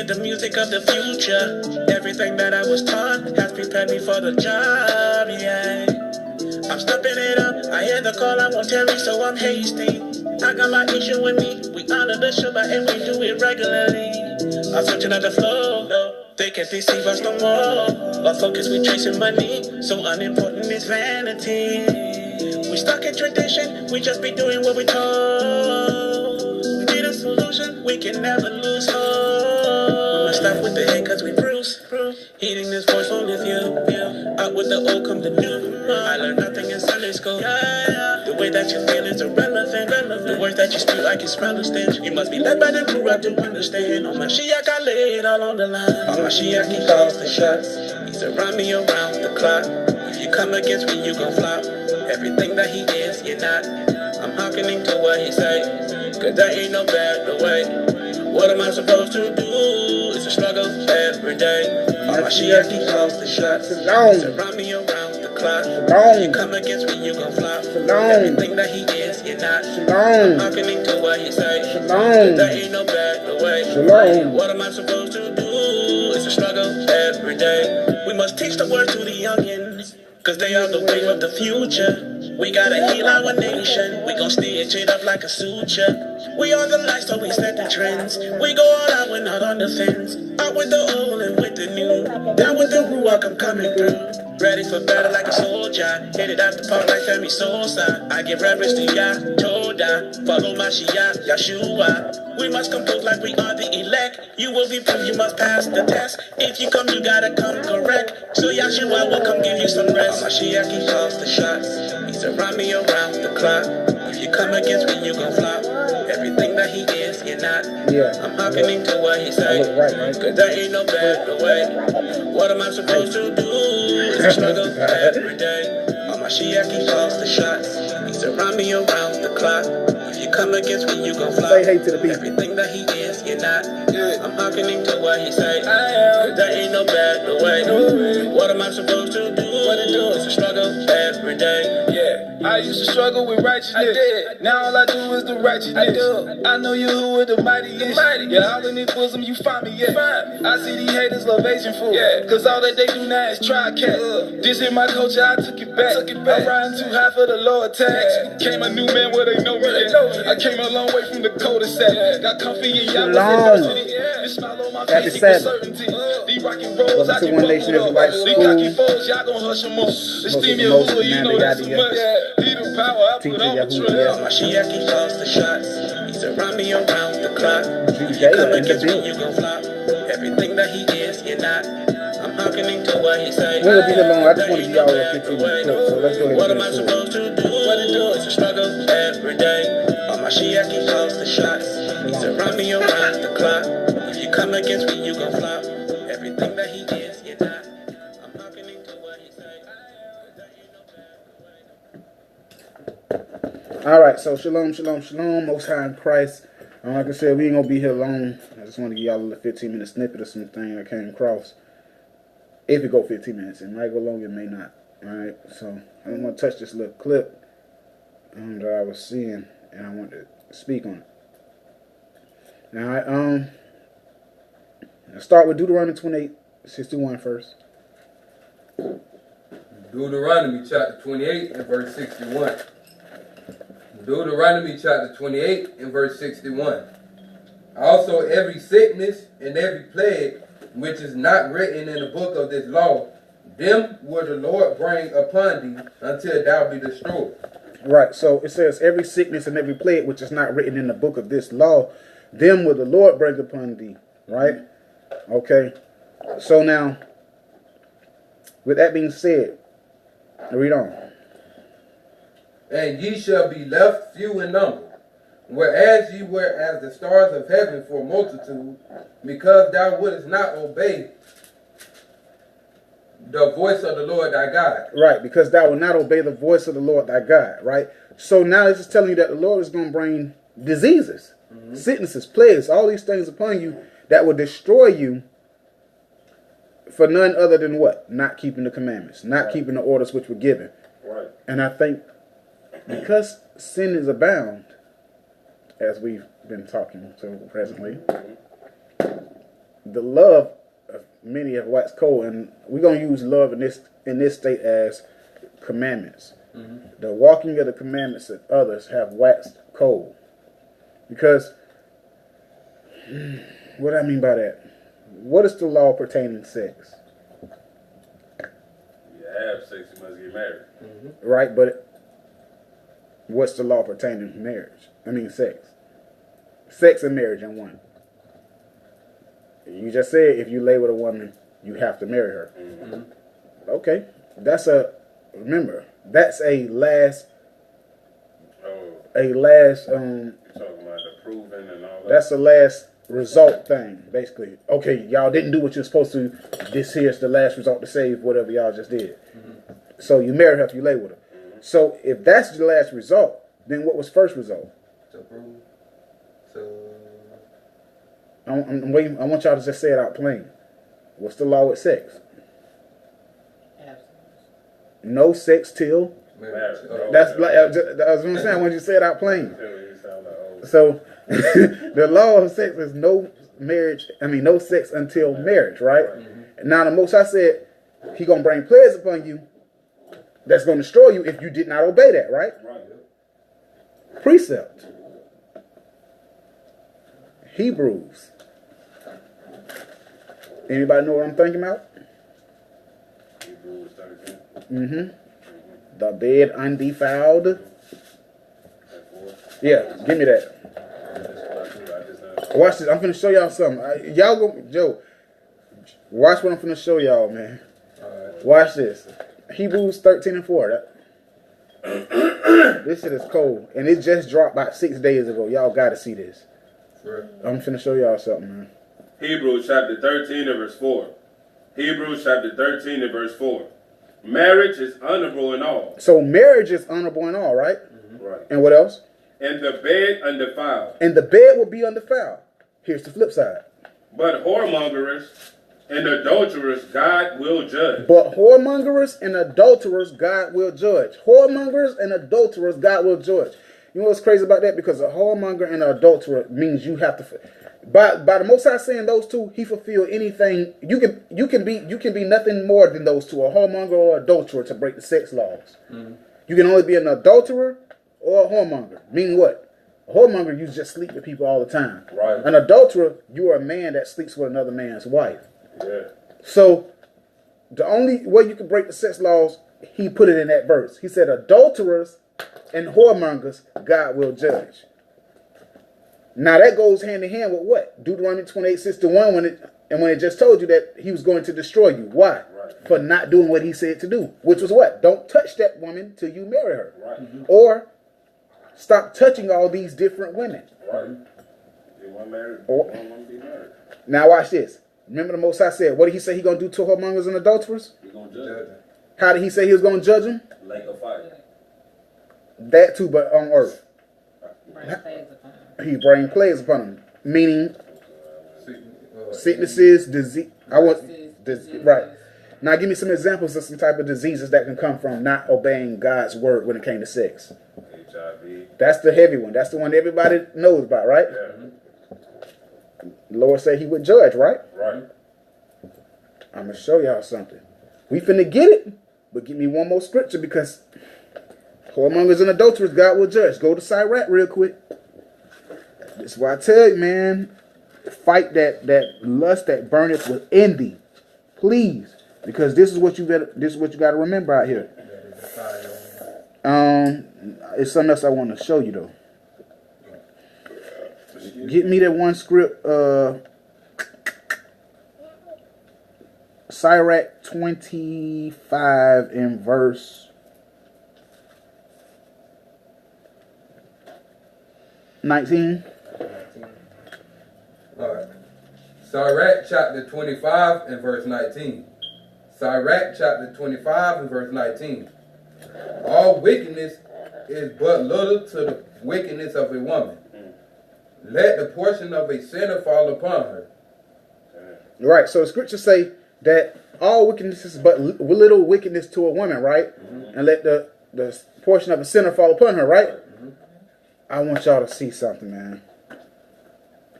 with the music of the future. Everything that I was taught has prepared me for the job, yeah. I'm stepping it up, I hear the call, I won't tarry, so I'm hasty. I got my issue with me, we honor the Shabbat and we do it regularly. I'm searching at the flow, they can't deceive us no more. Our focus, we chasing money, so unimportant is vanity. We stuck in tradition, we just be doing what we told. We need a solution, we can never lose hope. We must stop with the hate cause we bruise. Hearing this voice won't live you. Out with the old come the new. I learned nothing in Sunday school. The way that you feel is irrelevant. The words that you speak, I can smell the stench. You must be led by the crew, I do understand. On my Shiach, I lay it all on the line. On my Shiach, he calls the shots. He's around me around the clock. If you come against me, you gon' flop. Everything that he is, you're not. I'm hearkening to what he say. Cause there ain't no better way. What am I supposed to do? It's a struggle every day. On my Shiach, he calls the shots. He's around me around the clock. If you come against me, you gon' flop. Everything that he is, you're not. I'm hearkening to what he say. Cause there ain't no better way. What am I supposed to do? It's a struggle every day. We must teach the word to the youngins, cause they are the wave of the future. We gotta heal our nation. We gon' stitch it up like a suture. We are the light, so we set the trends. We go all out, we're not on the fence. Out with the old and with the new. Down with the ruach, I'm coming through. Ready for battle like a soldier. Hit it out the park like Femi Sosa. I give reverence to Yah, Toda. Follow my Shia, Yeshua. We must compose like we are the elect. You will be proof, you must pass the test. If you come, you gotta come correct. So Yeshua will come give you some rest. My Shiach, he calls the shots. He's around me around the clock. If you come against me, you gon' flop. Everything that he is, you're not. I'm hearkening to what he say. Cause there ain't no better way. What am I supposed to do? It's a struggle every day. On my Shiach, he calls the shots. He's around me around the clock. If you come against me, you gon' flop. Say hey to the people. Everything that he is, you're not. I'm hearkening to what he say. Cause there ain't no better way. What am I supposed to do? It's a struggle every day. I used to struggle with righteousness. I did. Now all I do is do righteousness. I know you who are the mightiest. Yeah, all in his bosom you find me, yeah. I see these haters love Asian food. Cause all that they do now is try cat. This is my culture, I took it back. I'm riding too high for the lower tax. Became a new man where they know me at. I came a long way from the cul-de-sac. Got comfy in y'all this smile on my face equals certainty. These rockin' rolls, I can roll with up. These cocky foes, y'all gon' hush them up. This steamy hood, you know that's too much. Need the power, I put on the trail. My Shiach, he calls the shots. He's around me around the clock. If you come against me, you gon' flop. Everything that he is, you're not. I'm hearkening to what he say. We'll be here long. I just want to give y'all a 15 minute clip, so let's go ahead and what am I supposed to do? It's a struggle every day. On my Shiach, he calls the shots. He's around me around the clock. If you come against me, you gon' flop. Everything that he is, you're not. I'm hearkening to what he say. All right, so shalom, shalom, shalom, Most High in Christ. Like I said, we ain't gonna be here long. I just want to give y'all a little 15-minute snippet of something I came across. If it go 15 minutes, it might go longer, it may not. All right, so I'm gonna touch this little clip that I was seeing, and I want to speak on it. All right, let's start with Deuteronomy 28:61 first. Deuteronomy chapter 28 and verse 61. Deuteronomy chapter 28 and verse 61. Also every sickness and every plague which is not written in the book of this law, them will the Lord bring upon thee until thou be destroyed. Right, so it says every sickness and every plague which is not written in the book of this law, them will the Lord bring upon thee. Right? Okay. So now, with that being said, read on. And ye shall be left few in number, whereas ye were as the stars of heaven for multitude, because thou wouldest not obey the voice of the Lord thy God. Right, because thou will not obey the voice of the Lord thy God. Right? So now this is telling you that the Lord is going to bring diseases, sicknesses, plagues, all these things upon you that will destroy you for none other than what? Not keeping the commandments, not keeping the orders which were given. Right. And I think because sin is abound, as we've been talking so presently, the love of many have waxed cold, and we're gonna use love in this state as commandments. The walking of the commandments of others have waxed cold. Because what do I mean by that? What is the law pertaining to sex? You have sex, you must get married. Right, but what's the law pertaining to marriage? I mean sex. Sex and marriage in one. You just said if you lay with a woman, you have to marry her. Okay. Remember, that's a last You're talking about the proving and all that. that's a last result thing, basically. Okay, y'all didn't do what you're supposed to. This here's the last result to save whatever y'all just did. So you marry her if you lay with her. So if that's the last result, then what was first result? To prove. So. I'm waiting. I want y'all to just say it out plain. What's the law with sex? No sex till. Marriage. That's like that's what I'm saying. When you say it out plain. You sound like old. So the law of sex is no marriage. I mean, no sex until marriage, right? Now the Most High said He gonna bring plagues upon you. That's gonna destroy you if you did not obey that, right? Right. Precept. Hebrews. Anybody know what I'm thinking about? Hebrews 13. The bed undefiled. That's 4. Yeah, give me that. Watch this. I'm finna show y'all something. Y'all go, Joe. Watch what I'm finna show y'all, man. Watch this. Hebrews 13:4. This shit is cold, and it just dropped about 6 days ago. Y'all got to see this. I'm finna show y'all something, man. Hebrews chapter 13 and verse 4. Hebrews chapter 13 and verse 4. Marriage is honorable in all. So marriage is honorable in all, right? Right. And what else? And the bed undefiled. And the bed will be undefiled. Here's the flip side. But whoremongers and adulterers God will judge. But whoremongers and adulterers God will judge. Whoremongers and adulterers God will judge. You know what's crazy about that? Because a whoremonger and an adulterer means you have to. By the Most High saying those two, He fulfilled anything. You can be nothing more than those two, a whoremonger or adulterer, to break the sex laws. You can only be an adulterer or a whoremonger. Meaning what? A whoremonger, you just sleep with people all the time. Right. An adulterer, you are a man that sleeps with another man's wife. Yeah. So the only way you can break the sex laws, He put it in that verse. He said, adulterers and whoremongers God will judge. Now that goes hand in hand with what? Deuteronomy 28:61 when it just told you that He was going to destroy you. Why? Right. For not doing what He said to do. Which was what? Don't touch that woman till you marry her. Right. Or stop touching all these different women. Right. You want married? Or- You want to be married? Now watch this. Remember the Most High said, what did He say He going to do to whoremongers and adulterers? We're going to judge. How did He say He was going to judge them? Lake of fire. That too, but on earth. He bring plagues upon them, meaning sicknesses, disease. Right. Now, give me some examples of some type of diseases that can come from not obeying God's word when it came to sex. HIV. That's the heavy one. That's the one everybody knows about, right? Yeah. The Lord said He would judge, right? Right. I'm gonna show y'all something. We finna get it, but give me one more scripture because whoremongers and adulterers God will judge. Go to Sirach real quick. That's why I tell you, man, fight that lust that burneth within thee, please, because this is what you got to remember out here. It's something else I want to show you though. Get me that one script, Sirach 25 in verse 19. All right. Sirach chapter 25 and verse 19. Sirach chapter 25 and verse 19. All wickedness is but little to the wickedness of a woman. Let the portion of a sinner fall upon her. Right. So the scriptures say that all wickedness is but little wickedness to a woman, right? And let the portion of a sinner fall upon her, right? I want y'all to see something, man.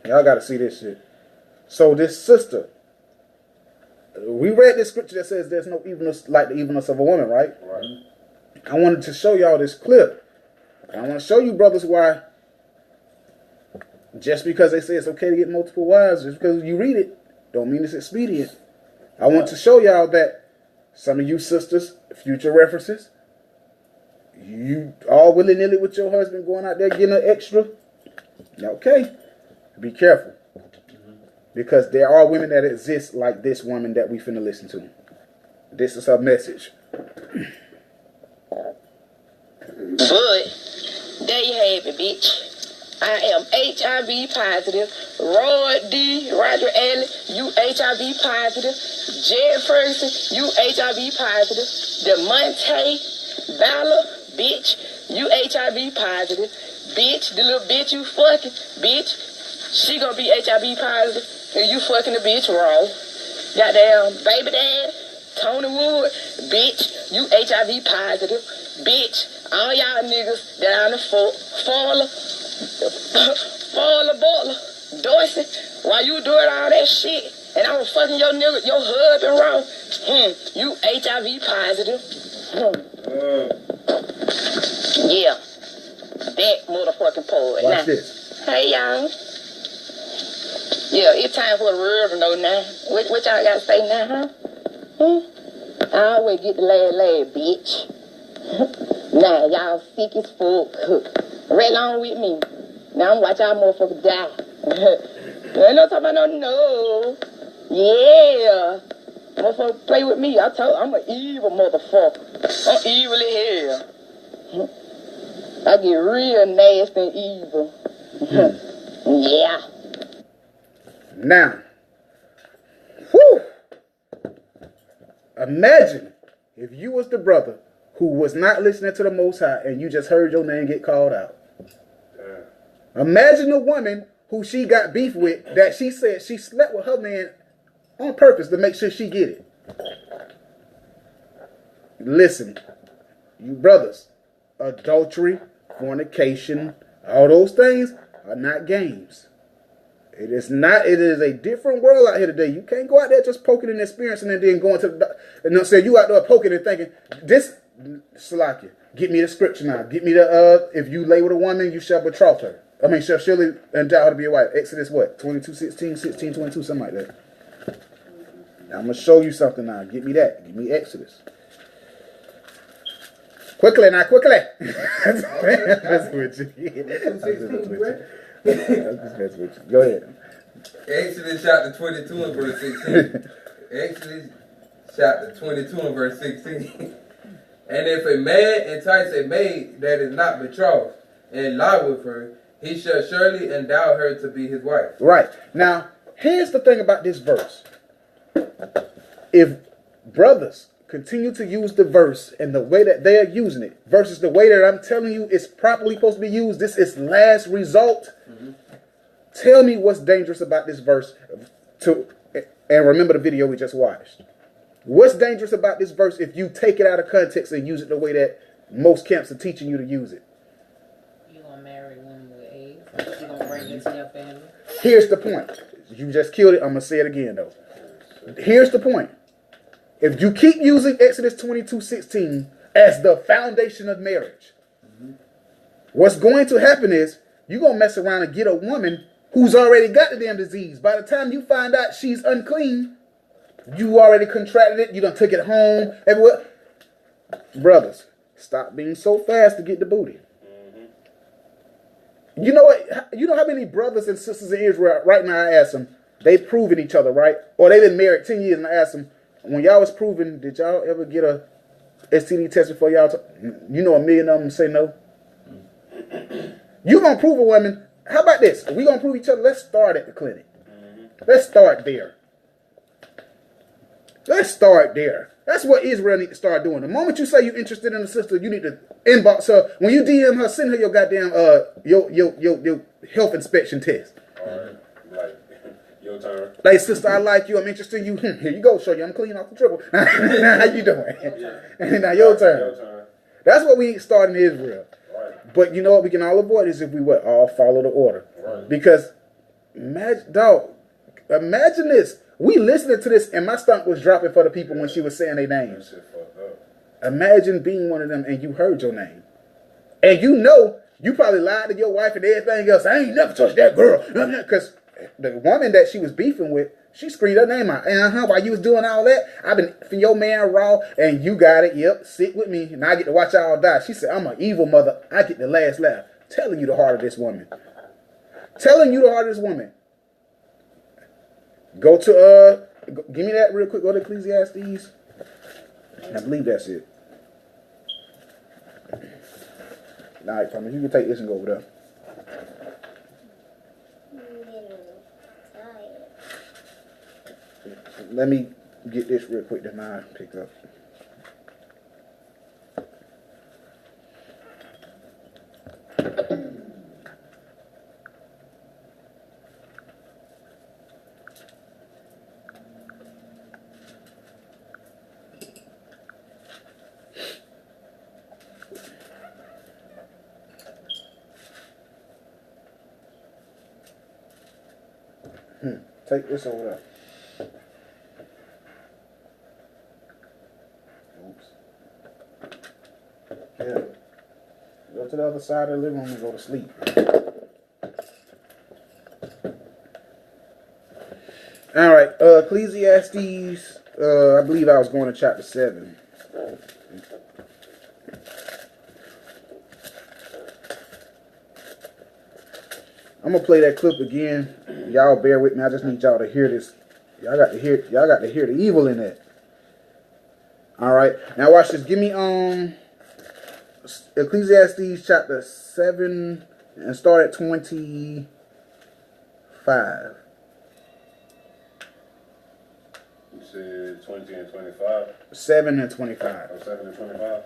Y'all got to see this shit. So this sister, we read this scripture that says there's no evilness like the evilness of a woman, right? Right. I wanted to show y'all this clip. I want to show you, brothers, why just because they say it's okay to get multiple wives, just because you read it, don't mean it's expedient. I want to show y'all that some of you sisters, future references, you all willy-nilly with your husband going out there getting an extra. Okay. Be careful. Because there are women that exist like this woman that we finna listen to. This is her message. But there you have it, bitch. I am HIV positive. Roger Allen, you HIV positive. Jed Ferguson, you HIV positive. DeMonte Valor, bitch, you HIV positive. Bitch, the little bitch you fucking, bitch, she gonna be HIV positive. And you fucking the bitch wrong. Goddamn baby dad, Tony Wood, bitch, you HIV positive. Bitch, all y'all niggas that on the Faller, Butler, Dorsey, while you doing all that shit, and I was fucking your nigga, your husband wrong, you HIV positive. Yeah, that motherfucking poet. Watch now, this. Hey y'all. Yeah, it's time for the world to know now. What y'all got to say now, huh? I always get the last, bitch. Now, y'all sick as fuck. Right along with me. Now, I'm watching y'all motherfuckers die. Ain't no talking about no. Yeah. Motherfucker play with me. I'm an evil motherfucker. I'm evil as hell. I get real nasty and evil. Yeah. Now, whew, imagine if you was the brother who was not listening to the Most High and you just heard your name get called out. Imagine a woman who she got beef with that she said she slept with her man on purpose to make sure she get it. Listen, you brothers, adultery, fornication, all those things are not games. It is not. It is a different world out here today. You can't go out there just poking and experiencing and then going to the say you out there poking and thinking this. Salakia, get me the scripture now. Get me the if you lay with a woman, you shall betroth her. I mean, shall surely endow her to be a wife. Exodus what? 22:16, something like that. Now, I'm gonna show you something now. Get me that. Give me Exodus. Quickly now, quickly. That's with you. Go ahead. Exodus chapter 22 and verse 16. Exodus chapter 22 and verse 16. And if a man entice a maid that is not betrothed and lie with her, he shall surely endow her to be his wife. Right. Now, here's the thing about this verse. If brothers continue to use the verse in the way that they are using it versus the way that I'm telling you it's properly supposed to be used, this is last result. Tell me what's dangerous about this verse and remember the video we just watched. What's dangerous about this verse if you take it out of context and use it the way that most camps are teaching you to use it? You're going to marry women with AIDS. You're going to bring it into your family. Here's the point. You just killed it. I'm going to say it again, though. Here's the point. If you keep using Exodus 22:16 as the foundation of marriage, what's going to happen is you're going to mess around and get a woman who's already got the damn disease. By the time you find out she's unclean, you already contracted it. You done took it home. Everywhere. Brothers, stop being so fast to get the booty. You know what? You know how many brothers and sisters in Israel right now I ask them, they proving each other, right? Or they been married 10 years and I ask them, when y'all was proving, did y'all ever get a STD test before y'all? You know, 1 million of them say no. You gonna prove a woman? How about this? We gonna prove each other. Let's start at the clinic. Let's start there. Let's start there. That's what Israel need to start doing. The moment you say you're interested in a sister, you need to inbox her. When you DM her, send her your goddamn your health inspection test. All right, like your turn. Like, sister, I like you. I'm interested in you. Here you go, show you. I'm clean off the triple. How you doing? Now your turn. Your turn. That's what we start in Israel. Right. But you know what we can all avoid is if we all follow the order. Right. Because, imagine, dog, Imagine this. We listening to this, and my stomach was dropping for the people when she was saying their names. Imagine being one of them, and you heard your name, and you know you probably lied to your wife and everything else. I ain't never touched that girl, because the woman that she was beefing with, she screamed her name out. While you was doing all that, I've been for your man raw, and you got it. Yep, sit with me, and I get to watch y'all die. She said, I'm an evil mother. I get the last laugh. Telling you the heart of this woman. Telling you the heart of this woman. Go to, give me that real quick. Go to Ecclesiastes. I believe that's it. All right, Thomas, you can take this and go over there. Let me get this real quick, then I pick up. Take this over there. Yeah. Go to the other side of the living room and go to sleep. All right. Ecclesiastes. I believe I was going to chapter 7. I'm gonna play that clip again. Y'all bear with me. I just need y'all to hear this. Y'all got to hear the evil in that. All right. Now watch this. Give me Ecclesiastes chapter 7 and start at 25. You said 20 and 25? 7 and 25. Oh, 7 and 25?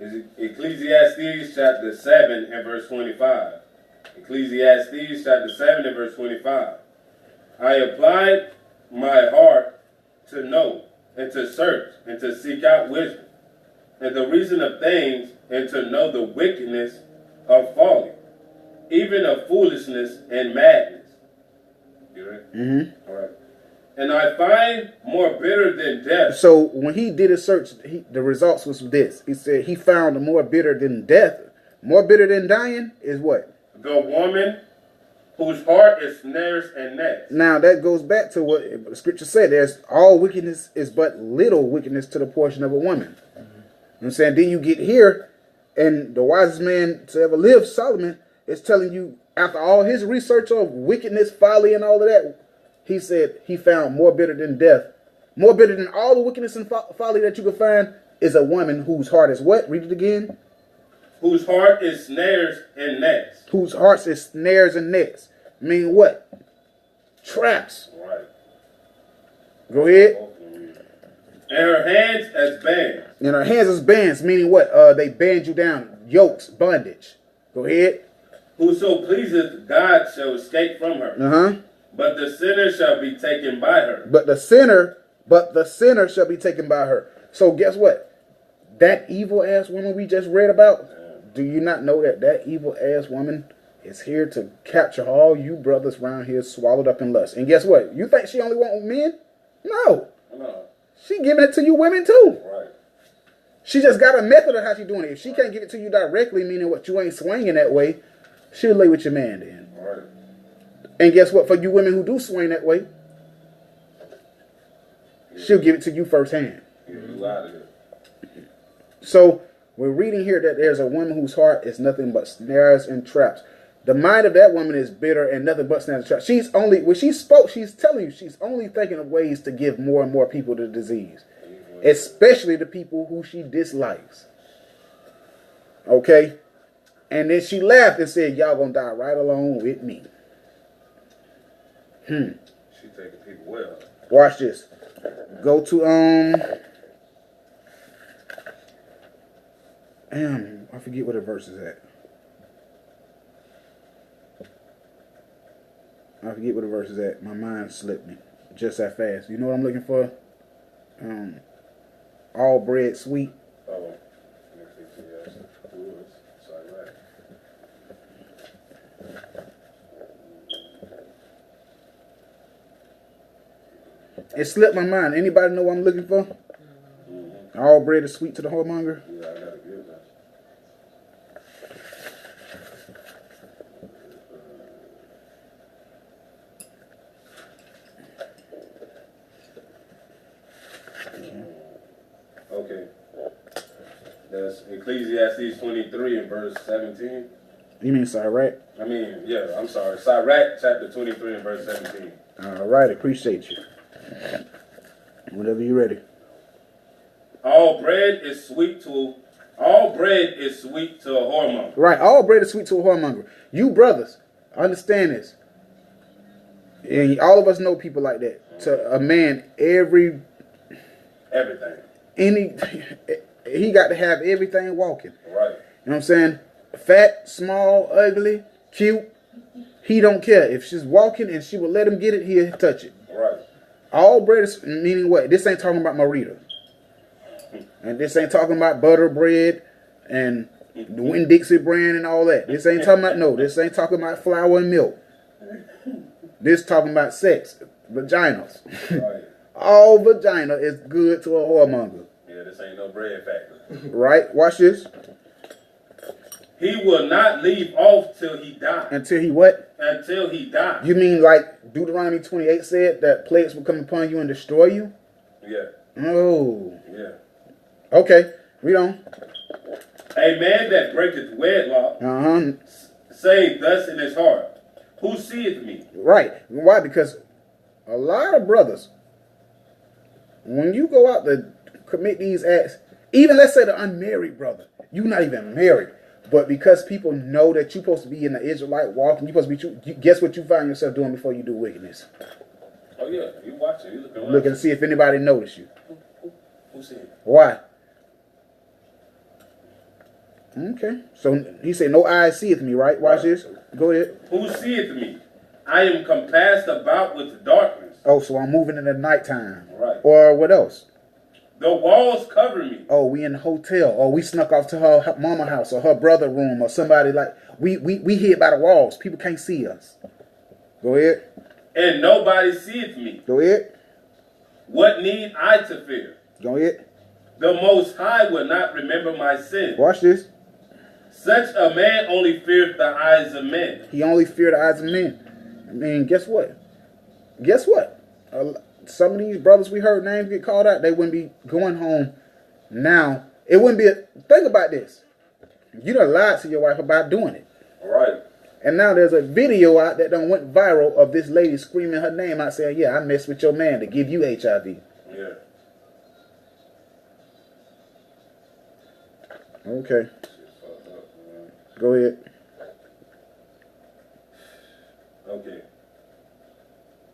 Is it Ecclesiastes chapter 7 and verse 25? Ecclesiastes chapter 7 and verse 25. I applied my heart to know and to search and to seek out wisdom and the reason of things and to know the wickedness of folly, even of foolishness and madness. You ready? Mm-hmm. All right. And I find more bitter than death. So when he did his search, the results was this. He said he found more bitter than death. More bitter than dying is what? The woman whose heart is snares and nets. Now that goes back to what the scripture said. There's all wickedness is but little wickedness to the portion of a woman. Mm-hmm. You know what I'm saying? Then you get here, and the wisest man to ever live, Solomon, is telling you after all his research of wickedness, folly, and all of that, he said he found more bitter than death. More bitter than all the wickedness and folly that you could find is a woman whose heart is what? Read it again. Whose heart is snares and nets. Whose heart is snares and nets. Mean what? Traps. Right. Go ahead. And her hands as bands. And her hands as bands, meaning what? They band you down. Yokes, bondage. Go ahead. Whoso pleaseth God shall escape from her. Uh-huh. But the sinner shall be taken by her. But the sinner shall be taken by her. So guess what? That evil ass woman we just read about, do you not know that evil ass woman is here to capture all you brothers around here swallowed up in lust? And guess what? You think she only wants men? No. She giving it to you women too. Right. She just got a method of how she doing it. If she can't give it to you directly, meaning what you ain't swinging that way, she'll lay with your man then. Right. And guess what? For you women who do swing that way, she'll give it to you firsthand. Get you out of here. So we're reading here that there's a woman whose heart is nothing but snares and traps. The mind of that woman is bitter and nothing but snares and traps. She's only, when she spoke, she's telling you she's only thinking of ways to give more and more people the disease, especially the people who she dislikes. Okay? And then she laughed and said, y'all gonna die right along with me. She taking people well. Watch this. Go to I forget where the verse is at. My mind slipped me just that fast. You know what I'm looking for? All bread sweet. Oh. It slipped my mind. Anybody know what I'm looking for? All bread is sweet to the whoremonger. Yeah, I gotta get that. Okay. That's Ecclesiastes 23 and verse 17. You mean Sirach? I mean, yeah, I'm sorry. Sirach chapter 23 and verse 17. All right, appreciate you. Whenever you're ready. All bread is sweet to a whoremonger. Right, all bread is sweet to a whoremonger. You brothers, understand this. And all of us know people like that. To a man, Everything. he got to have everything walking. Right. You know what I'm saying? Fat, small, ugly, cute. He don't care. If she's walking and she will let him get it, he'll touch it. Right. All bread is, meaning what? This ain't talking about Marita. And this ain't talking about butter bread and the Winn-Dixie brand and all that. This ain't talking about, no, this ain't talking about flour and milk. This talking about sex, vaginas. Right. All vagina is good to a whoremonger. Yeah, this ain't no bread factory. Right? Watch this. He will not leave off till he die. Until he what? Until he die. You mean like Deuteronomy 28 said that plagues will come upon you and destroy you? Yeah. Oh. Yeah. Okay. Read on. A man that breaketh wedlock, saying thus in his heart, who seeth me? Right. Why? Because a lot of brothers, when you go out to commit these acts, even let's say the unmarried brother, you're not even married, but because people know that you're supposed to be in the Israelite walk, and you're supposed to be, guess what you find yourself doing before you do wickedness? Oh yeah, you watching, you looking around. Looking to see if anybody noticed you. Who seeth me? Why? Okay. So he said, no eye seeth me, right? Watch this. Go ahead. Who seeth me? I am compassed about with darkness. Oh, so I'm moving in the nighttime. Right. Or what else? The walls cover me. Oh, we in the hotel. Or we snuck off to her mama house or her brother room or somebody like. We hid by the walls. People can't see us. Go ahead. And nobody seeth me. Go ahead. What need I to fear? Go ahead. The Most High will not remember my sin. Watch this. Such a man only feareth the eyes of men. He only feared the eyes of men. I mean, guess what? Guess what? Some of these brothers we heard names get called out, they wouldn't be going home now. It wouldn't be think about this. You done lied to your wife about doing it. Right. And now there's a video out that done went viral of this lady screaming her name out saying, yeah, I messed with your man to give you HIV. Yeah. Okay. Go ahead. Okay.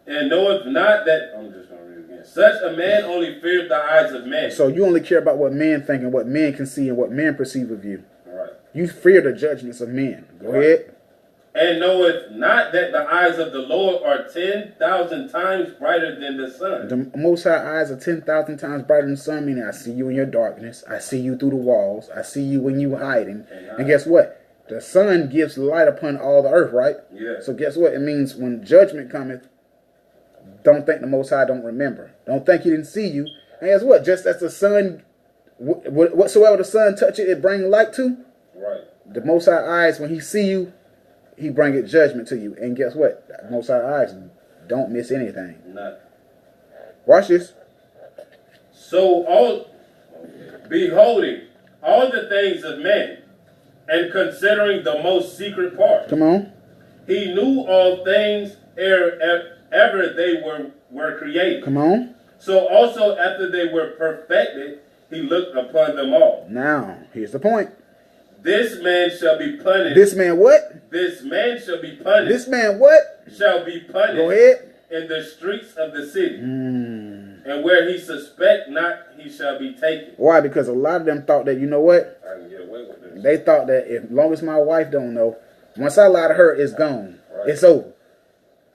And knoweth not that, I'm just going to read it again. Such a man only feareth the eyes of men. So you only care about what men think and what men can see and what men perceive of you. Right. You fear the judgments of men. Go ahead. And knoweth not that the eyes of the Lord are 10,000 times brighter than the sun. The Most High eyes are 10,000 times brighter than the sun, meaning I see you in your darkness. I see you through the walls. I see you when you hiding. And guess what? The sun gives light upon all the earth, right? Yeah. So guess what? It means when judgment cometh, don't think the Most High don't remember. Don't think he didn't see you. And guess what? Just as the sun, whatsoever the sun touch it, it bring light to. Right. The Most High eyes, when he see you, he bring it judgment to you. And guess what? The Most High eyes don't miss anything. Nothing. Watch this. So beholding all the things of men, and considering the most secret part. Come on. He knew all things ever they were created. Come on. So also after they were perfected, he looked upon them all. Now, here's the point. This man shall be punished. This man what? This man shall be punished. This man what? Shall be punished. Go ahead. In the streets of the city. And where he suspect not, he shall be taken. Why? Because a lot of them thought that, you know what? I can get away with this. They thought that as long as my wife don't know, once I lie to her, it's gone. Right. It's over.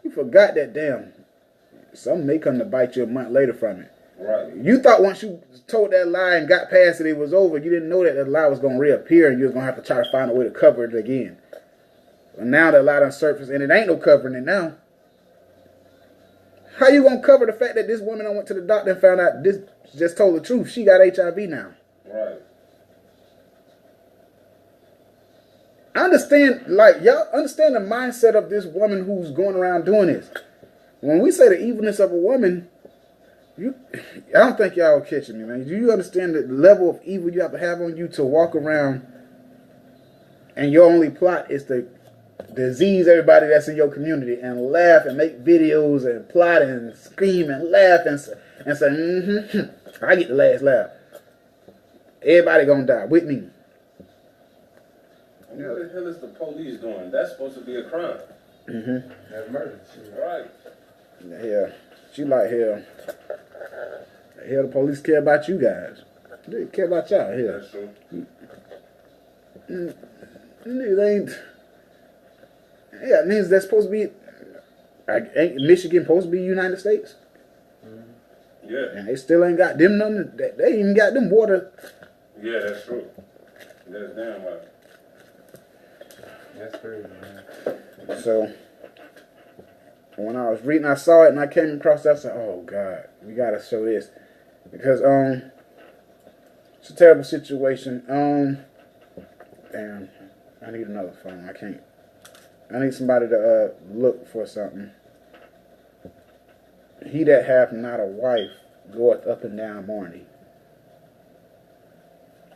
You forgot that damn. Something may come to bite you a month later from it. Right. You thought once you told that lie and got past it, it was over. You didn't know that the lie was going to reappear and you was going to have to try to find a way to cover it again. But now that lie done surfaced and it ain't no covering it now. How you gonna cover the fact that this woman I went to the doctor and found out this just told the truth? She got HIV now. Right. I understand, like, y'all understand the mindset of this woman who's going around doing this. When we say the evilness of a woman, I don't think y'all are catching me, man. Do you understand the level of evil you have to have on you to walk around and your only plot is to disease everybody that's in your community and laugh and make videos and plot and scream and laugh and say, I get the last laugh. Everybody gonna die with me. What the hell is the police doing? That's supposed to be a crime. Mm-hmm. That's murder. Right. Yeah. She like, hell, the police care about you guys. They care about y'all here. That's true. Niggas ain't. Yeah, niggas that's supposed to be. Ain't Michigan supposed to be United States? Yeah. And they still ain't got them none. They ain't even got them water. Yeah, that's true. That's damn right. That's crazy, man. So when I was reading, I saw it and I came across that. I said, "Oh God, we gotta show this," because it's a terrible situation. Damn, I need another phone. I can't. I need somebody to look for something. He that hath not a wife goeth up and down mourning.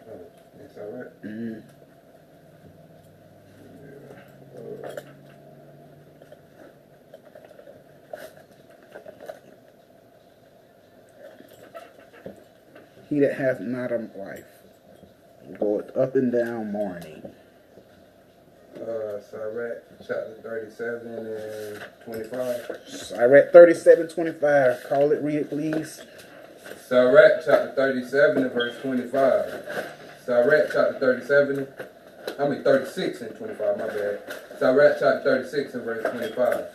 Oh, that's all right. Mm-hmm. He that hath not a wife goeth up and down mourning. Sirach chapter 37 and 25. Sirach 37:25. Call it, read it, please. Sirach chapter 37 and verse 25. Sirach chapter 36 and 25, my bad. Sirach chapter 36 and verse 25.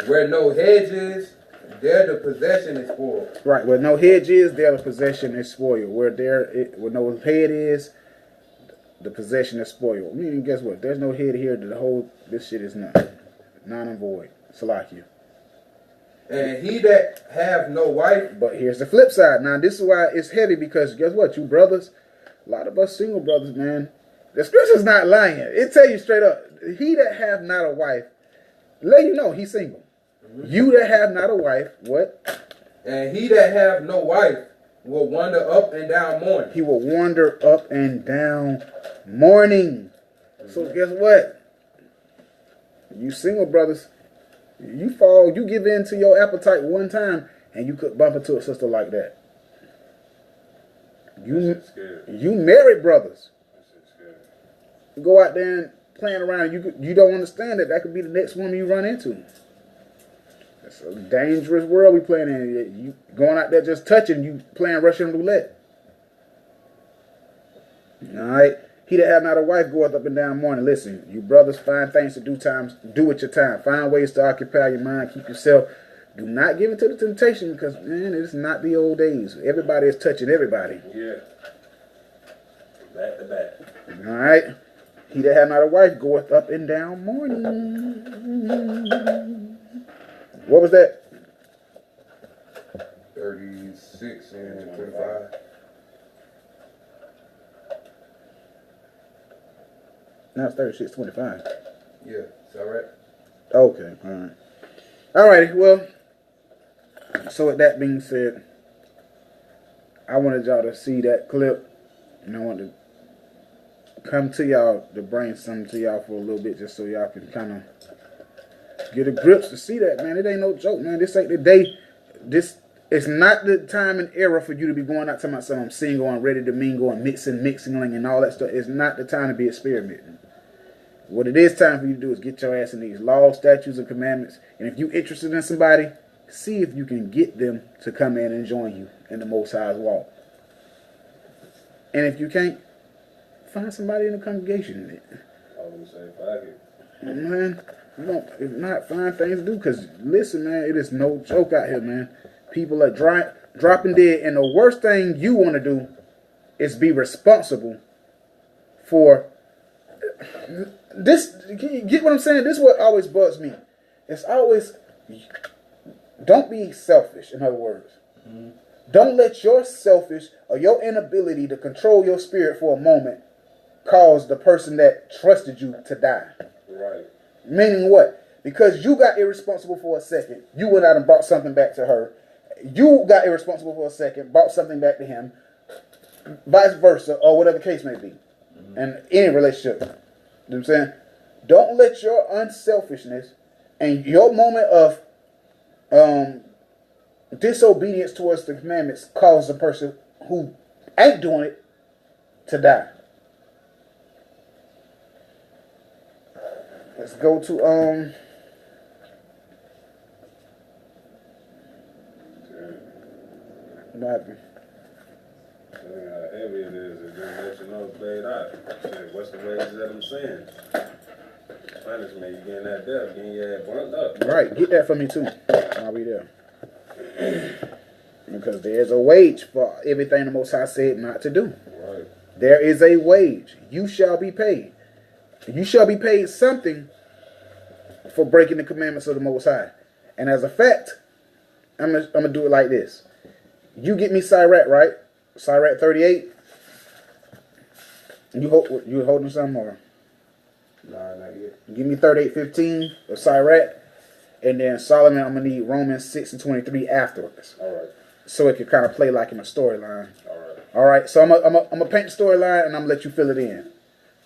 Where no hedge is, there the possession is spoiled. Right, where no hedge is, there the possession is spoiled. Where no head is, the possession is spoiled. Meaning, guess what? There's no head here. This shit is non and void. Salakia. And he that have no wife. But here's the flip side. Now, this is why it's heavy, because guess what? You brothers, a lot of us single brothers, man, the scripture's not lying. It tell you straight up, he that have not a wife, let you know he's single. Mm-hmm. You that have not a wife, what? And he that have no wife will wander up and down mourning. He will wander up and down mourning. Mm-hmm. So guess what? You single brothers, you give in to your appetite one time, and you could bump into a sister like that. You married brothers. You go out there and playing around. You don't understand that could be the next woman you run into. It's a dangerous world we playing in. You going out there just touching, you playing Russian roulette. All right. He that have not a wife goeth up and down mourning. Listen, you brothers, find things to do with your time. Find ways to occupy your mind. Keep yourself. Do not give in to the temptation, because, man, it's not the old days. Everybody is touching everybody. Yeah. Back to back. All right. He that have not a wife goeth up and down mourning. What was that? 36 and 25. Now it's 36:25. Yeah, it's all right. Okay, all right. All righty, well, so with that being said, I wanted y'all to see that clip, and I wanted to come to y'all to bring something to y'all for a little bit, just so y'all can kind of get a grip to see that, man. It ain't no joke, man. This ain't the day. It's not the time and era for you to be going out talking about something. I'm single and ready to mingle and mixing and all that stuff. It's not the time to be experimenting. What it is time for you to do is get your ass in these laws, statutes, and commandments. And if you're interested in somebody, see if you can get them to come in and join you in the Most High's walk. And if you can't, find somebody in the congregation. I would say fuck it. Man, you don't, if not, find things to do. Because, listen, man, it is no joke out here, man. People are dropping dead. And the worst thing you want to do is be responsible for this. You get what I'm saying? This is what always bugs me. It's always, don't be selfish, in other words. Don't let your selfish or your inability to control your spirit for a moment cause the person that trusted you to die. Right. Meaning what? Because you got irresponsible for a second, you went out and brought something back to her. You got irresponsible for a second, brought something back to him, vice versa, or whatever the case may be. In any relationship. You know what I'm saying? Don't let your unselfishness and your moment of disobedience towards the commandments cause the person who ain't doing it to die. Let's go to what happened? How heavy it is, it just lets you know it's played out. Shit, what's the wages that I'm saying? Punishment, you getting that death, getting your head burnt up. Right, get that for me too. I'll be there. Because there's a wage for everything the Most High said not to do. Right. There is a wage. You shall be paid. You shall be paid something for breaking the commandments of the Most High. And as a fact, I'm gonna do it like this. You get me Sirach, right? Sirach 38. You holding something or? Nah, not yet. Give me 38:15 of Sirach. And then Solomon, I'm going to need Romans 6:23 afterwards. All right. So it could kind of play like in a storyline. All right. All right. So I'm going to paint the storyline and I'm going to let you fill it in.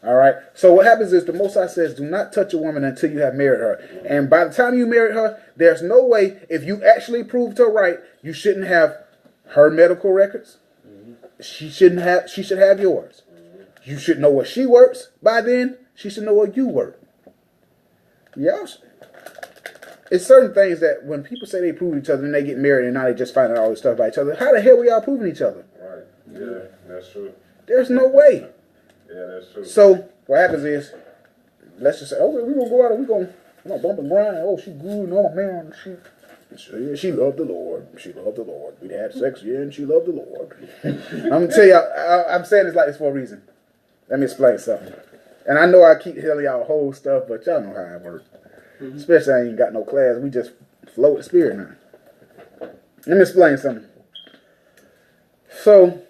All right. So what happens is the Most High says, do not touch a woman until you have married her. And by the time you married her, there's no way, if you actually proved her right, you shouldn't have her medical records. She should have yours. You should know where she works. By then, she should know where you work. Yeah. It's certain things that when people say they prove each other and they get married and now they just find out all this stuff about each other, how the hell we all proving each other? Right. Yeah, that's true. There's no way. Yeah, that's true. So what happens is, let's just say, oh, we're gonna go out and we're gonna bump and grind. Oh, she good. Oh man, she loved the Lord. She loved the Lord. We had sex, yeah, and she loved the Lord. I'm gonna tell y'all, I'm saying this like this for a reason. Let me explain something. And I know I keep telling y'all whole stuff, but y'all know how it works. Especially I ain't got no class. We just flow with the spirit now. Let me explain something. So,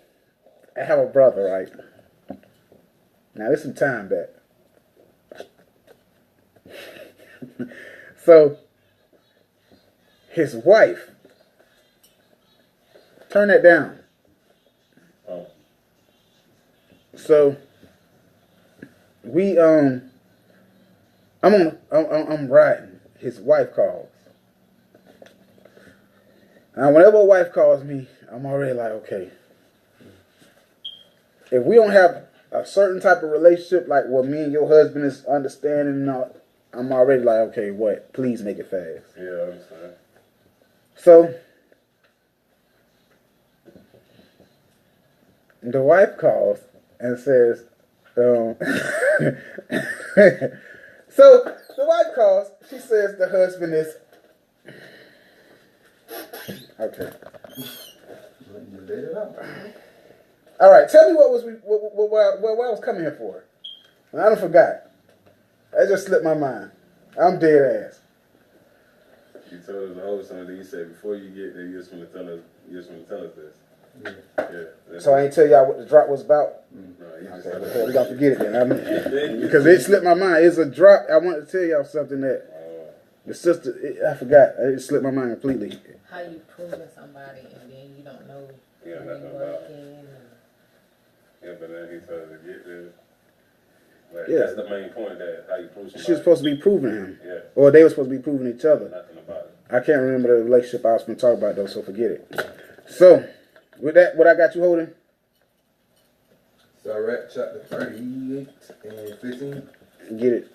I have a brother, right? Now, this is some time back. So, his wife, turn that down. Oh. So, I'm riding. His wife calls. Now, whenever a wife calls me, I'm already like, okay. If we don't have a certain type of relationship, like what me and your husband is understanding, and all, I'm already like, okay, what? Please make it fast. Yeah, I understand. So, the wife calls and says, so the wife calls, she says the husband is, okay. All right, tell me what I was coming here for. I don't forgot. That just slipped my mind. I'm dead ass. You told us the whole something. You said before you get there, you just want to tell us this. Yeah. So I ain't tell y'all what the drop was about? No, you just Okay, we gotta forget it then. Because it slipped my mind. It's a drop. I want to tell y'all something that the sister, I forgot. It slipped my mind completely. How you proving somebody and then you don't know Yeah, where nothing you about working. Yeah, but then he told us to get there. Like, Yeah. that's the main point, that how you prove somebody. She was supposed to be proving him. Yeah. Or they were supposed to be proving each other. Nothing about it. I can't remember the relationship I was going to talk about though, so forget it. So, with that, what I got you holding? Sirach chapter 38 and 15. Get it.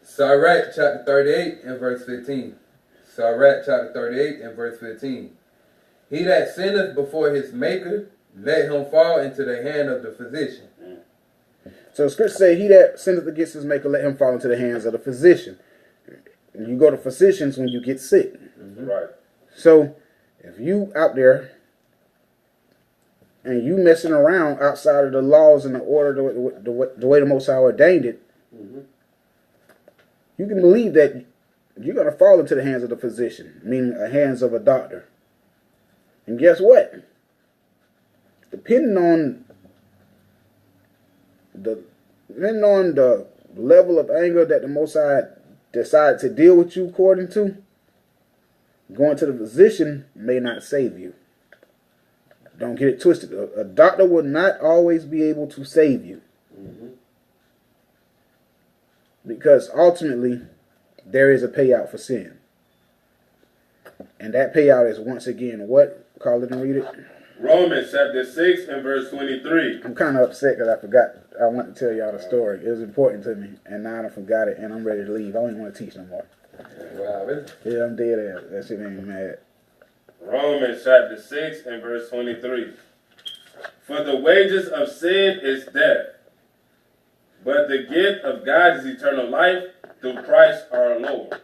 Sirach chapter 38 and verse 15. Sirach chapter 38 and verse 15. He that sinneth before his maker, let him fall into the hand of the physician. So the scripture say, he that sinneth against his maker, let him fall into the hands of the physician. And you go to physicians when you get sick. Right. So, if you out there and you messing around outside of the laws and the order, the way the Most High ordained it, you can believe that you're going to fall into the hands of the physician, meaning the hands of a doctor. And guess what? Depending on the level of anger that the Most High decided to deal with you according to, going to the physician may not save you. Don't get it twisted. A doctor will not always be able to save you. Mm-hmm. Because ultimately, there is a payout for sin. And that payout is once again what? Call it and read it. Romans chapter 6 and verse 23. I'm kind of upset because I forgot. I want to tell y'all the story. It was important to me. And now I forgot it and I'm ready to leave. I don't even want to teach no more. Wow, really? Yeah, I'm dead ass. That shit made me mad. Romans chapter 6 and verse 23. For the wages of sin is death, but the gift of God is eternal life through Christ our Lord.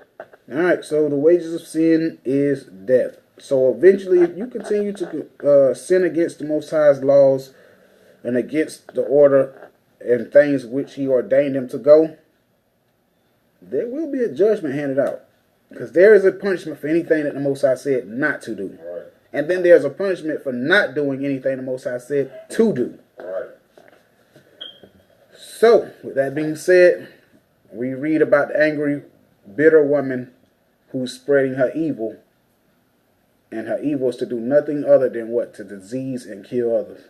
Alright, so the wages of sin is death. So eventually, if you continue to sin against the Most High's laws and against the order and things which He ordained them to go, there will be a judgment handed out. Because there is a punishment for anything that the Most High said not to do. Right. And then there's a punishment for not doing anything the Most High said to do. Right. So, with that being said, we read about the angry, bitter woman who's spreading her evil. And her evil is to do nothing other than what? To disease and kill others.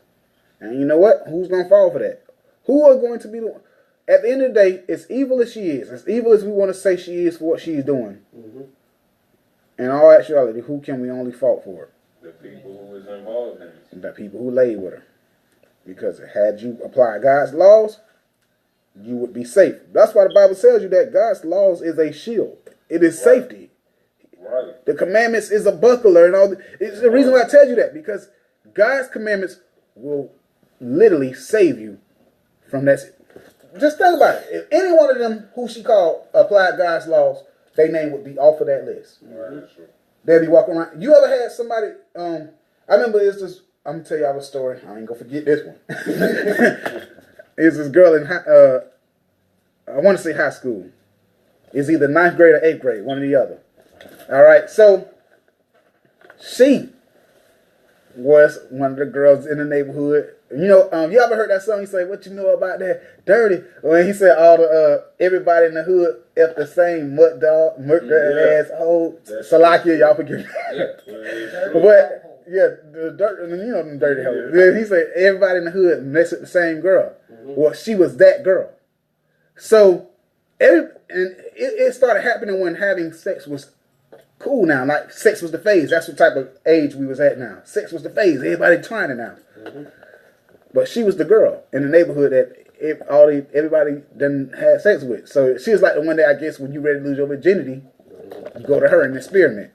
And you know what? Who's going to fall for that? Who are going to be the one? At the end of the day, as evil as she is, as evil as we want to say she is for what she's doing, Mm-hmm. in all actuality, who can we only fault for it? The people who was involved in it. The people who laid with her. Because had you applied God's laws, you would be safe. That's why the Bible tells you that God's laws is a shield. It is safety. Right. The commandments is a buckler and all. It's the reason why I tell you that, because God's commandments will literally save you from that. Just think about it. If any one of them who she called applied God's laws, their name would be off of that list. Right. They'll be walking around. You ever had somebody? I remember it's this. I'm gonna tell y'all a story. I ain't gonna forget this one. It's this girl in I want to say high school. It's either 9th grade or 8th grade, one or the other. All right, so she was one of the girls in the neighborhood. You know, you ever heard that song? You say, "What you know about that dirty?" When he said, "All the everybody in the hood f the same mud dog, ass hole." Salakia, y'all forgive me. But yeah, the dirt, you know, them dirty hoes. Yeah, he said everybody in the hood mess with the same girl. Well, she was that girl. So it started happening when having sex was cool now. Like, sex was the phase. That's what type of age we was at now. Sex was the phase. Everybody trying it now. But she was the girl in the neighborhood that everybody done had sex with. So she was like the one that, I guess, when you ready to lose your virginity, you go to her and experiment.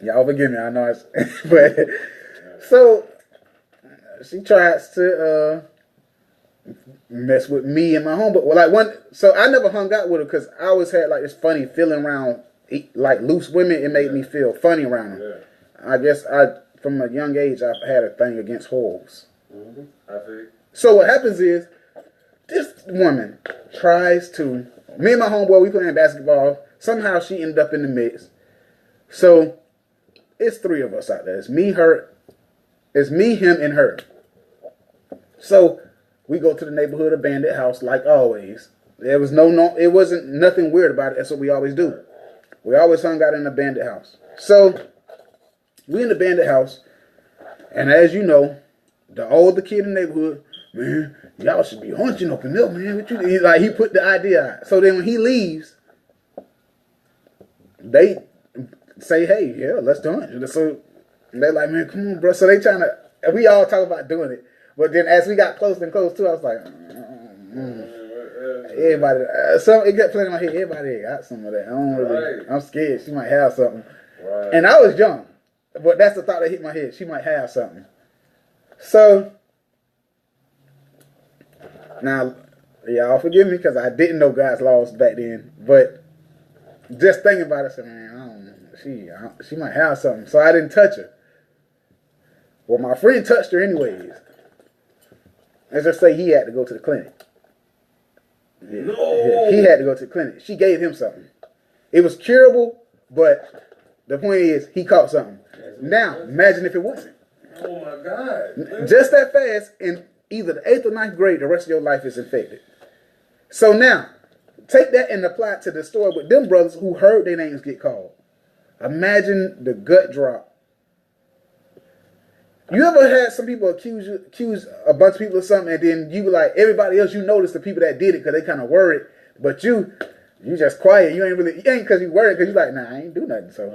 Y'all forgive me, I know it's but so she tries to mess with me and my home. But so I never hung out with her because I always had like this funny feeling around like loose women. It made me feel funny around them. I guess from a young age I had a thing against whores. So what happens is this woman tries to, me and my homeboy, we playing basketball. Somehow she ended up in the mix. So it's 3 of us out there. It's me, him, and her. So we go to the neighborhood abandoned house like always. There was it wasn't nothing weird about it. That's what we always do. We always hung out in an abandoned house. So we in the abandoned house, and as you know, the older kid in the neighborhood, man, y'all should be hunting up in there, man. He put the idea out. So then when he leaves, they say, "Hey, yeah, let's do it." So they're like, "Man, come on, bro." So they trying to, we all talk about doing it. But then as we got closer and closer to it, I was like, everybody, it got playing in my head. Everybody got some of that. I don't really, I'm scared. She might have something. Right. And I was young. But that's the thought that hit my head. She might have something. So, now, y'all forgive me because I didn't know God's laws back then. But just thinking about it, I said, man, I don't know. She might have something. So I didn't touch her. Well, my friend touched her anyways. Let's just say he had to go to the clinic. Yeah. No. He had to go to the clinic. She gave him something. It was curable, but the point is, he caught something. Now, imagine if it wasn't. Oh my God. Just that fast, in either the 8th or 9th grade, the rest of your life is infected. So now, take that and apply it to the story with them brothers who heard their names get called. Imagine the gut drop. You ever had some people accuse a bunch of people of something, and then you be like, everybody else, you notice the people that did it because they kind of worried, but you just quiet. You ain't because you worried, because you like, nah, I ain't do nothing, so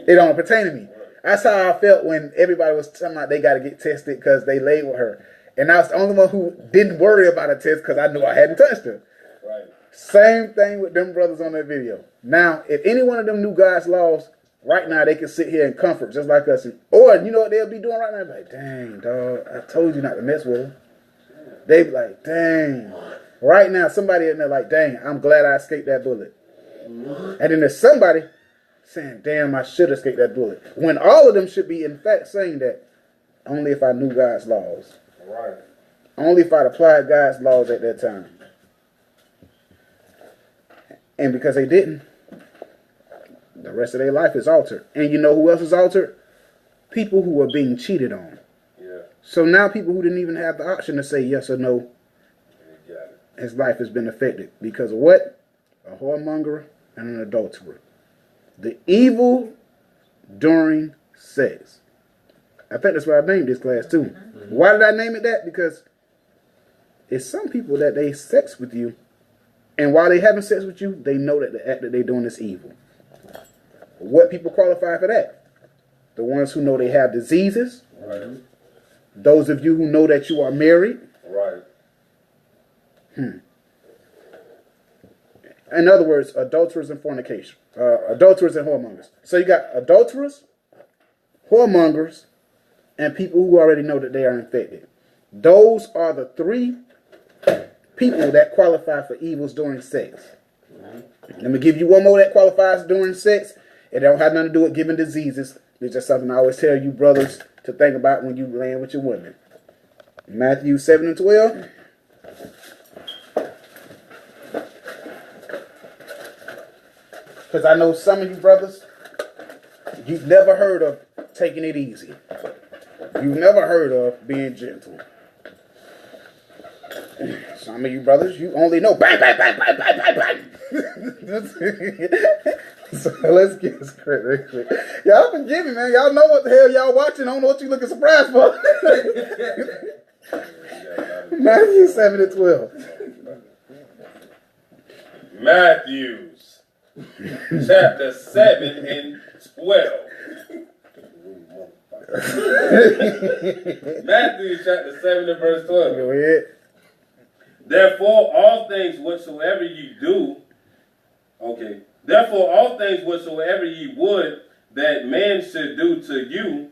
it don't pertain to me. That's how I felt when everybody was talking about they got to get tested because they laid with her. And I was the only one who didn't worry about a test because I knew I hadn't touched her. Right. Same thing with them brothers on that video. Now, if any one of them knew God's laws, right now they can sit here and comfort just like us. Or, you know what they'll be doing right now? Like, dang, dog, I told you not to mess with her. They be like, dang. Right now, somebody in there like, dang, I'm glad I escaped that bullet. And then there's somebody saying, damn, I should escape that bullet. When all of them should be, in fact, saying that only if I knew God's laws. Right. Only if I'd applied God's laws at that time. And because they didn't, the rest of their life is altered. And you know who else is altered? People who are being cheated on. Yeah. So now people who didn't even have the option to say yes or no, his life has been affected. Because of what? A whoremonger and an adulterer. The evil during sex. I think that's what I named this class too. Mm-hmm. Why did I name it that? Because it's some people that they sex with you, and while they having sex with you, they know that the act that they're doing is evil. What people qualify for that? The ones who know they have diseases. Right. Those of you who know that you are married. Right. In other words, adulterers and fornication. Adulterers and whoremongers. So you got adulterers, whoremongers, and people who already know that they are infected. Those are the three people that qualify for evils during sex. Let me give you one more that qualifies during sex. It don't have nothing to do with giving diseases. It's just something I always tell you brothers to think about when you laying with your women. Matthew 7 and 12. Because I know some of you brothers, you've never heard of taking it easy. You've never heard of being gentle. Some of you brothers, you only know bang, bang, bang, bang, bang, bang, bang. So let's get this credit. Y'all forgive me, man. Y'all know what the hell y'all watching. I don't know what you looking surprised for. Matthew 7 and 12. Matthews chapter 7 and 12. Matthew chapter 7 and verse 12. Go ahead. Therefore, all things whatsoever ye do, therefore, all things whatsoever ye would that man should do to you,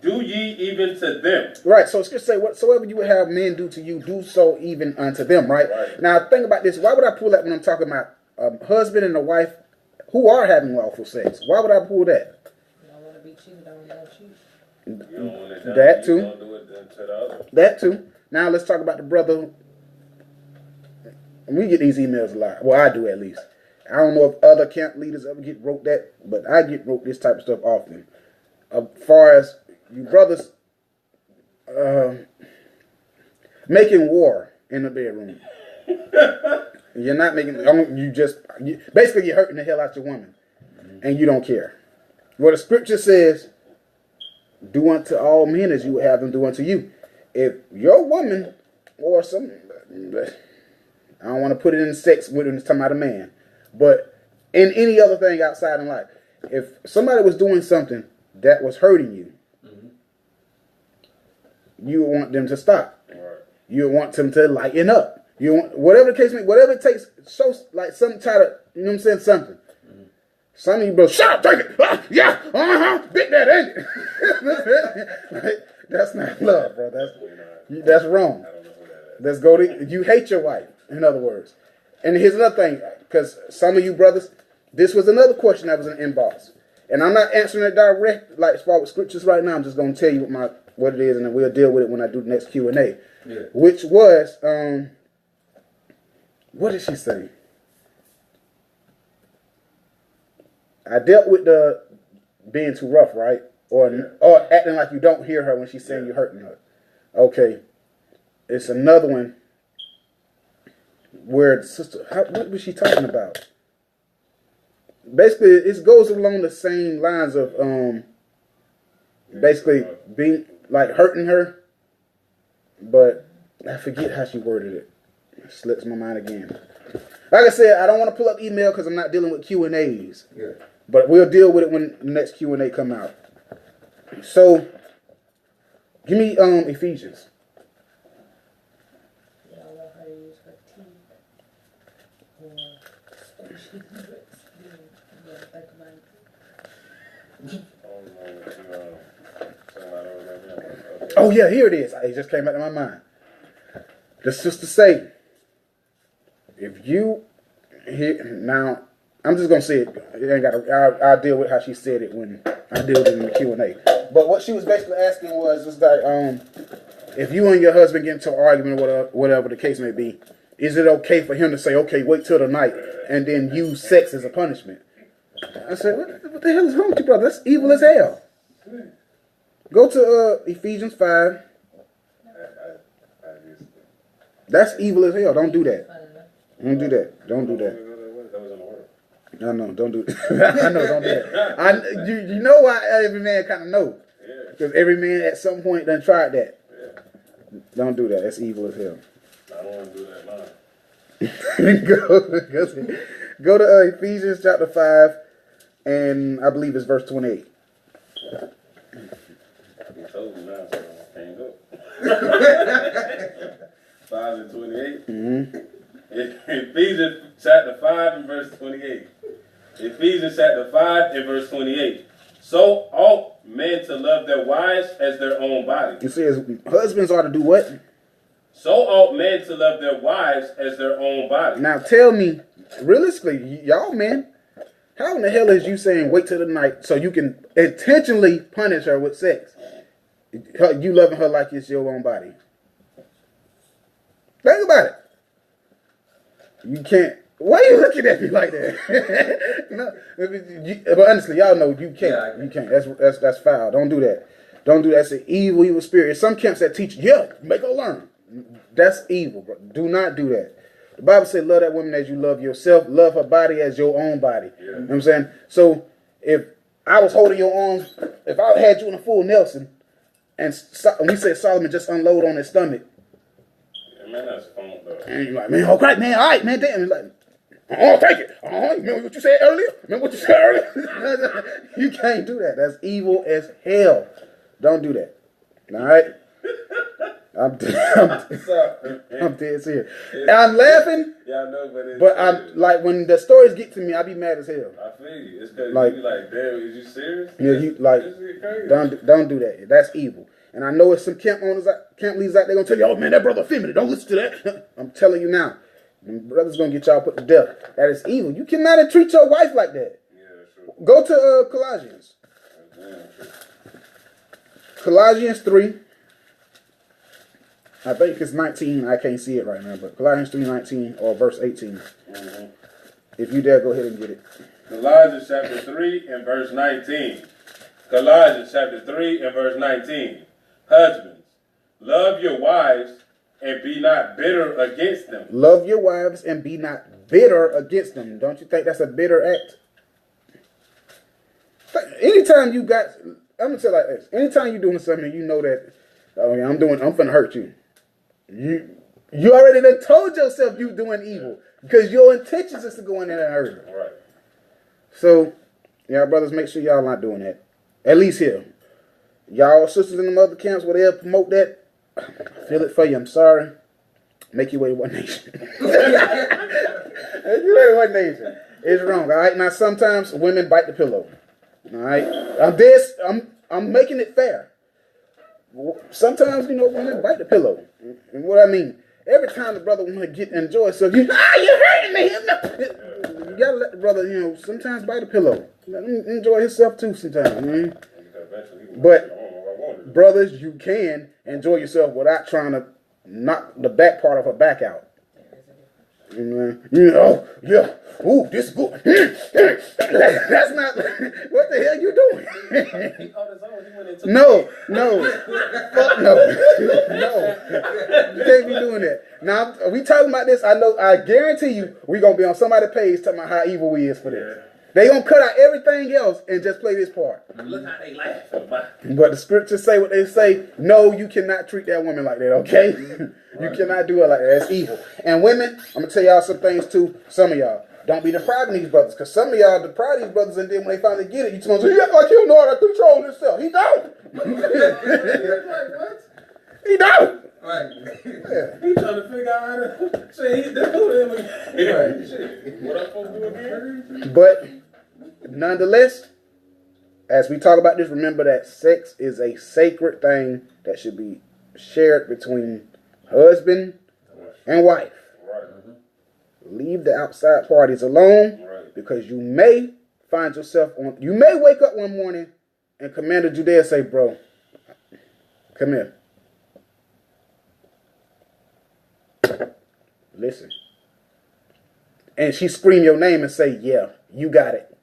do ye even to them. Right, so scripture say, whatsoever you would have men do to you, do so even unto them, right? Now, think about this. Why would I pull that when I'm talking about a husband and a wife who are having lawful sex? Why would I pull that? You don't want to be cheated on, don't cheat. That too. That too. Now, let's talk about the brother. We get these emails a lot. Well, I do at least. I don't know if other camp leaders ever get wrote that, but I get wrote this type of stuff often. As far as you brothers making war in the bedroom. You're not making, basically you're hurting the hell out your woman. And you don't care. Well, the scripture says, do unto all men as you would have them do unto you. If your woman or some, I don't want to put it in sex when it's talking about a man, but in any other thing outside in life, if somebody was doing something that was hurting you, you would want them to stop. You would want them to lighten up. You want, whatever the case may be, whatever it takes, show like some try to, you know what I'm saying, something. Some of you brothers, shut up, take it. Yeah, big that, ain't it? Like, that's not love, bro. That's wrong. Let's go to, you hate your wife, in other words. And here's another thing, because some of you brothers, this was another question that was in the inbox. And I'm not answering it direct, like as far as scriptures right now. I'm just going to tell you what it is, and then we'll deal with it when I do the next Q&A. Yeah. Which was, what did she say? I dealt with the being too rough, right? Or acting like you don't hear her when she's saying you're hurting her. Okay. It's another one where the sister, what was she talking about? Basically, it goes along the same lines of basically being like hurting her, but I forget how she worded it. It slips my mind again. Like I said, I don't want to pull up email because I'm not dealing with Q&As. Yeah. But we'll deal with it when the next Q&A come out. So, give me Ephesians. Oh yeah, here it is. It just came out of my mind. The sister say, if you now, I'm just gonna say it. It ain't got. I'll deal with how she said it when I deal with it in the Q&A. But what she was basically asking was, is that if you and your husband get into an argument or whatever the case may be, is it okay for him to say, okay, wait till the night and then use sex as a punishment? I said, what the hell is wrong with you, brother? That's evil as hell. Go to Ephesians 5. That's evil as hell. Don't do that. Don't do that. Don't do that. I know. Don't do that. I know. Don't do that. You know why every man kind of know? Because every man at some point done tried that. Don't do that. That's evil as hell. I don't want to do that now. Go to Ephesians chapter 5, and I believe it's verse 28. I told you now, so I can't go. 5 and 28. Mm-hmm. Ephesians chapter 5 and verse 28. Ephesians chapter 5 and verse 28. So ought men to love their wives as their own body. It says husbands are to do what? So ought men to love their wives as their own body. Now tell me, realistically, y'all men, how in the hell is you saying wait till the night so you can intentionally punish her with sex? You loving her like it's your own body. Think about it. You can't. Why are you looking at me like that? No, but honestly, y'all know you can't. Yeah, you can't. That's foul. Don't do that. Don't do that. It's an evil spirit. There's some camps that teach, make her learn. That's evil, bro. Do not do that. The Bible says, love that woman as you love yourself. Love her body as your own body. Yeah. You know what I'm saying? So if I was holding your arms, if I had you in a full Nelson, and we said Solomon just unload on his stomach. Yeah, man, that's fun, though. And you're like, man, all right, man, all right, man, damn. You're like, take it. Remember what you said earlier? You can't do that. That's evil as hell. Don't do that. All right? I'm dead serious. I'm laughing. Yeah, I know, but I'm like, when the stories get to me, I be mad as hell. I feel you. It's because you like, damn, is you serious? Yeah, you like, don't do that. That's evil. And I know it's some camp leaders out there gonna tell you, oh man, that brother feminine. Don't listen to that. I'm telling you now, brother's gonna get y'all put to death. That is evil. You cannot entreat your wife like that. Yeah, sure. Go to Colossians. Colossians 3. I think it's 19. I can't see it right now, but Colossians 3:19 or verse 18. Mm-hmm. If you dare, go ahead and get it. Colossians chapter 3 and verse 19. Colossians chapter 3 and verse 19. Husbands, love your wives and be not bitter against them. Love your wives and be not bitter against them. Don't you think that's a bitter act? Anytime you got, I'm gonna tell you like this. Anytime you're doing something, you know that I'm finna hurt you. You already done told yourself you doing evil because your intentions is to go in there and hurt her. Right. So, y'all brothers, make sure y'all not doing that. At least here. Y'all sisters in the other camps where they'll promote that, I feel it for you. I'm sorry. Make your way to One Nation. Make your way to One Nation. It's wrong. All right. Now sometimes women bite the pillow. All right. I'm making it fair. Sometimes, women bite the pillow. And what I mean, every time the brother want to enjoy himself, you're hurting me. You gotta let the brother, sometimes bite the pillow. Let him enjoy himself too sometimes. But brothers, you can enjoy yourself without trying to knock the back part of her back out. You know, yeah. Ooh, this good. That's not. What the hell you doing? No. Fuck no. No. You can't be doing that. Now, we talking about this. I guarantee you, we going to be on somebody's page talking about how evil we is for this. They going to cut out everything else and just play this part. Look how they laugh. But the scriptures say what they say. No, you cannot treat that woman like that, okay? You cannot do it like that. That's evil. And women, I'm going to tell y'all some things too. Some of y'all. Don't be depriving these brothers, because some of y'all deprive these brothers, and then when they finally get it, you tell them, he act like he don't know how to control himself. He don't. He don't. Right. Yeah. He trying to figure out how to say this dude again. What I'm supposed to do again? But nonetheless, as we talk about this, remember that sex is a sacred thing that should be shared between husband and wife. Leave the outside parties alone, because you may find yourself on. You may wake up one morning and Commander Judea say, "Bro, come here. Listen." And she scream your name and say, "Yeah, you got it."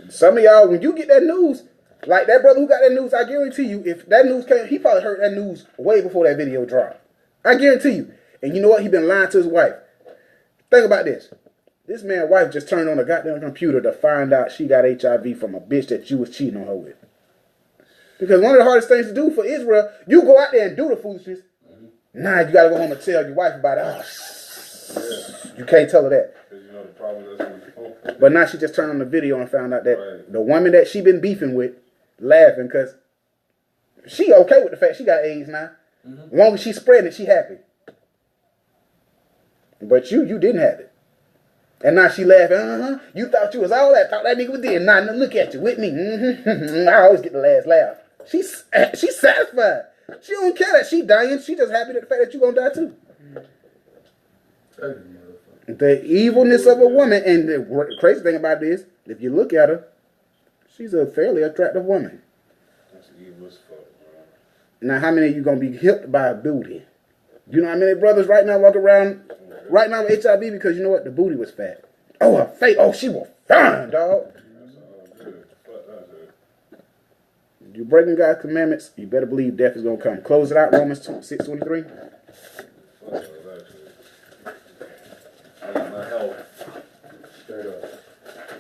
Some of y'all, when you get that news, like that brother who got that news, I guarantee you, if that news came, he probably heard that news way before that video dropped. I guarantee you. And you know what? He been lying to his wife. Think about this. This man's wife just turned on a goddamn computer to find out she got HIV from a bitch that you was cheating on her with. Because one of the hardest things to do for Israel, you go out there and do the foolishness. Nah, you got to go home and tell your wife about it. Oh, you can't tell her that. You know the problem. But now she just turned on the video and found out that the woman that she been beefing with, laughing because she okay with the fact she got AIDS now. As long as she's spreading it, she happy. But you didn't have it. And now she laughing, you thought you was all that, thought that nigga was dead. Nah, look at you with me. I always get the last laugh. She's satisfied. She don't care that she dying. She just happy that the fact that you gonna die too. The evilness of a woman, and the crazy thing about this, if you look at her, she's a fairly attractive woman. That's evil as fuck, bro. Now, how many of you gonna be hipped by a booty? You know how many brothers right now walk around right now with HIV because you know what? The booty was fat. Oh, her face. Oh, she was fine, dog. You breaking God's commandments, you better believe death is gonna come. Close it out, Romans 6:23.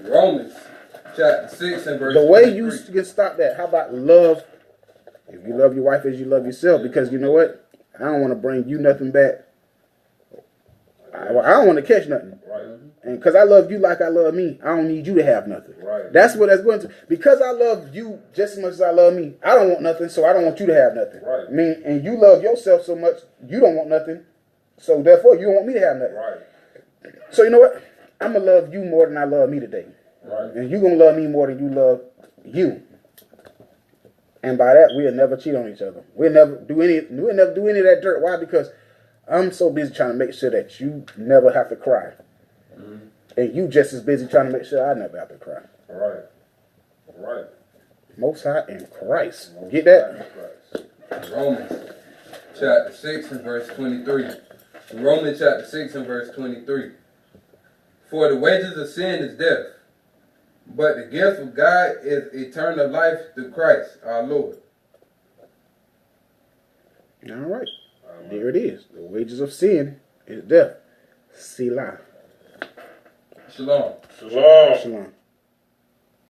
Romans chapter 6 and verse The way you 23. can stop that, how about love? If you love your wife as you love yourself, because you know what? I don't want to bring you nothing back. I don't want to catch nothing. Right. And because I love you like I love me, I don't need you to have nothing. Right. That's what that's going to. Because I love you just as much as I love me, I don't want nothing, so I don't want you to have nothing. Right. I mean, and you love yourself so much, you don't want nothing, so therefore you don't want me to have nothing. Right. So you know what? I'm going to love you more than I love me today. Right. And you're going to love me more than you love you. And by that, we'll never cheat on each other. We'll never do any of that dirt. Why? Because I'm so busy trying to make sure that you never have to cry. Mm-hmm. And you just as busy trying to make sure I never have to cry. Right. Right. Most High in Christ. Get that? Romans chapter 6 and verse 23. Romans chapter 6 and verse 23. For the wages of sin is death, but the gift of God is eternal life through Christ our Lord. All right. There it is. The wages of sin is death. Selah. Shalom. Shalom. Shalom.